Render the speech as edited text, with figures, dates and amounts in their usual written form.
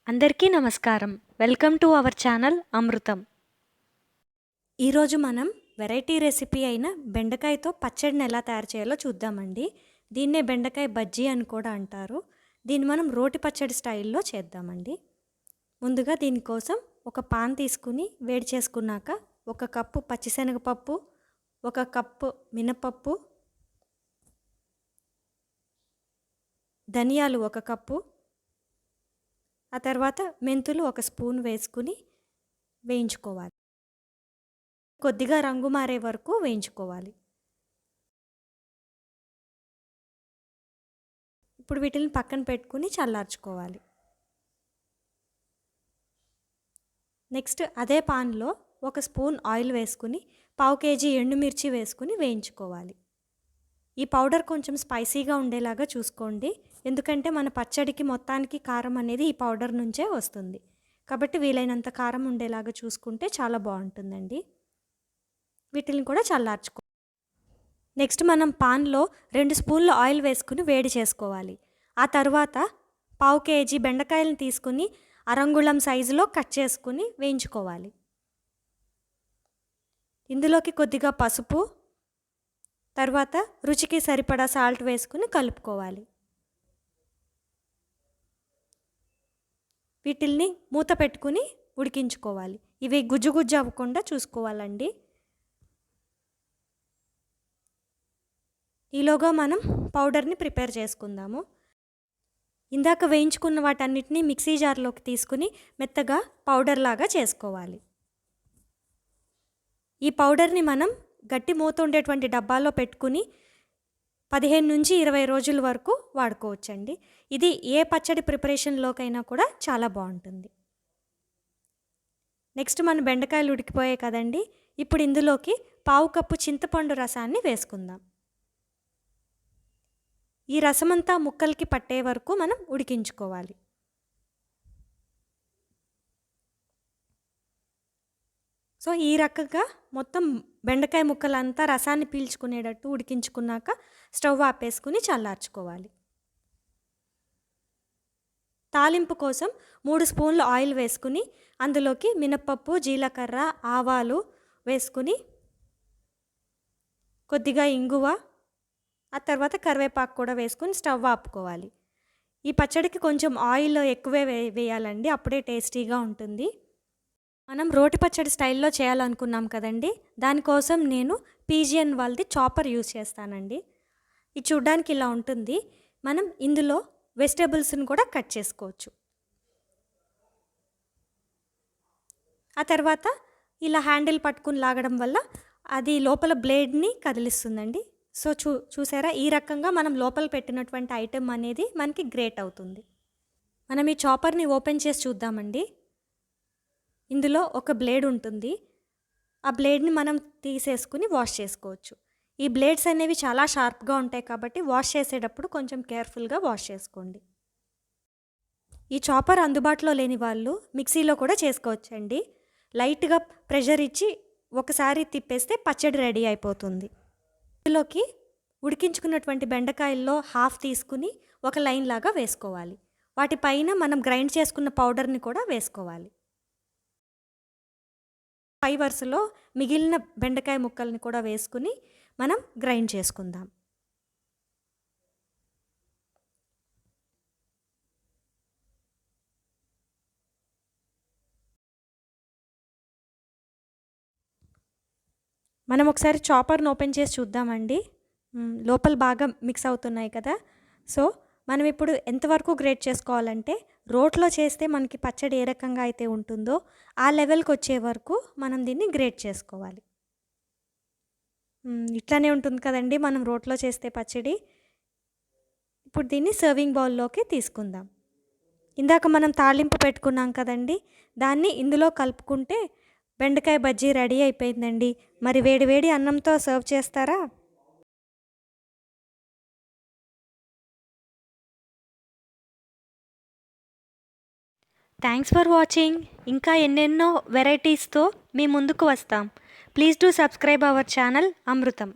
అందరికీ నమస్కారం. Welcome to our channel అమృతం. ఈరోజు మనం వెరైటీ రెసిపీ అయిన బెండకాయతో పచ్చడిని ఎలా తయారు చేయాలో చూద్దామండి. దీన్నే బెండకాయ బజ్జీ అని కూడా అంటారు. దీన్ని మనం రోటి పచ్చడి స్టైల్లో చేద్దామండి. ముందుగా దీనికోసం ఒక పాన్ తీసుకుని వేడి చేసుకున్నాక 1 కప్పు పచ్చిశనగపప్పు, 1 కప్పు మినపప్పు, ధనియాలు 1 కప్పు, ఆ తర్వాత మెంతులు 1 స్పూన్ వేసుకుని వేయించుకోవాలి. కొద్దిగా రంగు మారే వరకు వేయించుకోవాలి. ఇప్పుడు వీటిని పక్కన పెట్టుకుని చల్లార్చుకోవాలి. నెక్స్ట్ అదే పాన్లో 1 స్పూన్ ఆయిల్ వేసుకుని 1/2 కేజీ ఎండుమిర్చి వేసుకుని వేయించుకోవాలి. ఈ పౌడర్ కొంచెం స్పైసీగా ఉండేలాగా చూసుకోండి, ఎందుకంటే మన పచ్చడికి మొత్తానికి కారం అనేది ఈ పౌడర్ నుంచే వస్తుంది. కాబట్టి వీలైనంత కారం ఉండేలాగా చూసుకుంటే చాలా బాగుంటుందండి. వీటిని కూడా చల్లార్చుకో. నెక్స్ట్ మనం పాన్లో 2 స్పూన్ల ఆయిల్ వేసుకుని వేడి చేసుకోవాలి. ఆ తర్వాత 1/2 కేజీ బెండకాయలను తీసుకుని అరంగుళం సైజులో కట్ చేసుకుని వేయించుకోవాలి. ఇందులోకి కొద్దిగా పసుపు, తర్వాత రుచికి సరిపడా సాల్ట్ వేసుకుని కలుపుకోవాలి. వీటిల్ని మూత పెట్టుకుని ఉడికించుకోవాలి. ఇవి గుజ్జు గుజ్జు అవ్వకుండా చూసుకోవాలండి. ఈలోగా మనం పౌడర్ని ప్రిపేర్ చేసుకుందాము. ఇందాక వేయించుకున్న వాటన్నిటిని మిక్సీ జార్లోకి తీసుకుని మెత్తగా పౌడర్ లాగా చేసుకోవాలి. ఈ పౌడర్ని మనం గట్టి మూత ఉండేటువంటి డబ్బాలో పెట్టుకుని 15 నుంచి 20 రోజుల వరకు వాడుకోవచ్చండి. ఇది ఏ పచ్చడి ప్రిపరేషన్లోకైనా కూడా చాలా బాగుంటుంది. నెక్స్ట్ మన బెండకాయలు ఉడికిపోయాయి కదండి. ఇప్పుడు ఇందులోకి 1/2 కప్పు చింతపండు రసాన్ని వేసుకుందాం. ఈ రసమంతా ముక్కలకి పట్టే వరకు మనం ఉడికించుకోవాలి. సో ఈ రకంగా మొత్తం బెండకాయ ముక్కలంతా రసాన్ని పీల్చుకునేటట్టు ఉడికించుకున్నాక స్టవ్ ఆపేసుకుని చల్లార్చుకోవాలి. తాలింపు కోసం 3 స్పూన్ల ఆయిల్ వేసుకుని అందులోకి మినపప్పు, జీలకర్ర, ఆవాలు వేసుకుని కొద్దిగా ఇంగువ, ఆ తర్వాత కరివేపాకు కూడా వేసుకుని స్టవ్ ఆపుకోవాలి. ఈ పచ్చడికి కొంచెం ఆయిల్ ఎక్కువే వేయాలండి, అప్పుడే టేస్టీగా ఉంటుంది. మనం రోటి పచ్చడి స్టైల్లో చేయాలనుకున్నాం కదండి, దానికోసం నేను పీజియన్ వాళ్ళది చాపర్ యూజ్ చేస్తానండి. ఇది చూడ్డానికి ఇలా ఉంటుంది. మనం ఇందులో వెజిటేబుల్స్ని కూడా కట్ చేసుకోవచ్చు. ఆ తర్వాత ఇలా హ్యాండిల్ పట్టుకుని లాగడం వల్ల అది లోపల బ్లేడ్ని కదిలిస్తుందండి. సో చూసారా, ఈ రకంగా మనం లోపల పెట్టినటువంటి ఐటెం అనేది మనకి గ్రేట్ అవుతుంది. మనం ఈ చాపర్ని ఓపెన్ చేసి చూద్దామండి. ఇందులో ఒక బ్లేడ్ ఉంటుంది. ఆ బ్లేడ్ని మనం తీసేసుకుని వాష్ చేసుకోవచ్చు. ఈ బ్లేడ్స్ అనేవి చాలా షార్ప్గా ఉంటాయి కాబట్టి వాష్ చేసేటప్పుడు కొంచెం కేర్ఫుల్గా వాష్ చేసుకోండి. ఈ చాపర్ అందుబాటులో లేని వాళ్ళు మిక్సీలో కూడా చేసుకోవచ్చండి. లైట్గా ప్రెషర్ ఇచ్చి ఒకసారి తిప్పేస్తే పచ్చడి రెడీ అయిపోతుంది. ఇందులోకి ఉడికించుకున్నటువంటి బెండకాయల్లో హాఫ్ తీసుకుని ఒక లైన్ లాగా వేసుకోవాలి. వాటిపైన మనం గ్రైండ్ చేసుకున్న పౌడర్ని కూడా వేసుకోవాలి. పై వరుసలో మిగిలిన బెండకాయ ముక్కల్ని కూడా వేసుకుని మనం గ్రైండ్ చేసుకుందాం. మనం ఒకసారి చాపర్ని ఓపెన్ చేసి చూద్దామండి. లోపల బాగా మిక్స్ అవుతున్నాయి కదా. సో మనం ఇప్పుడు ఎంతవరకు గ్రేట్ చేసుకోవాలంటే, రోట్లో చేస్తే మనకి పచ్చడి ఏ రకంగా అయితే ఉంటుందో ఆ లెవెల్కి వచ్చే వరకు మనం దీన్ని గ్రేట్ చేసుకోవాలి. ఇట్లానే ఉంటుంది కదండి మనం రోట్లో చేస్తే పచ్చడి. ఇప్పుడు దీన్ని సర్వింగ్ బౌల్లోకి తీసుకుందాం. ఇందాక మనం తాలింపు పెట్టుకున్నాం కదండి, దాన్ని ఇందులో కలుపుకుంటే బెండకాయ బజ్జీ రెడీ అయిపోయిందండి. మరి వేడి వేడి అన్నంతో సర్వ్ చేస్తారా? Thanks for watching. ఇంకా ఎన్నెన్నో వెరైటీస్తో మీ ముందుకు వస్తాం. Please do subscribe our channel Amrutham.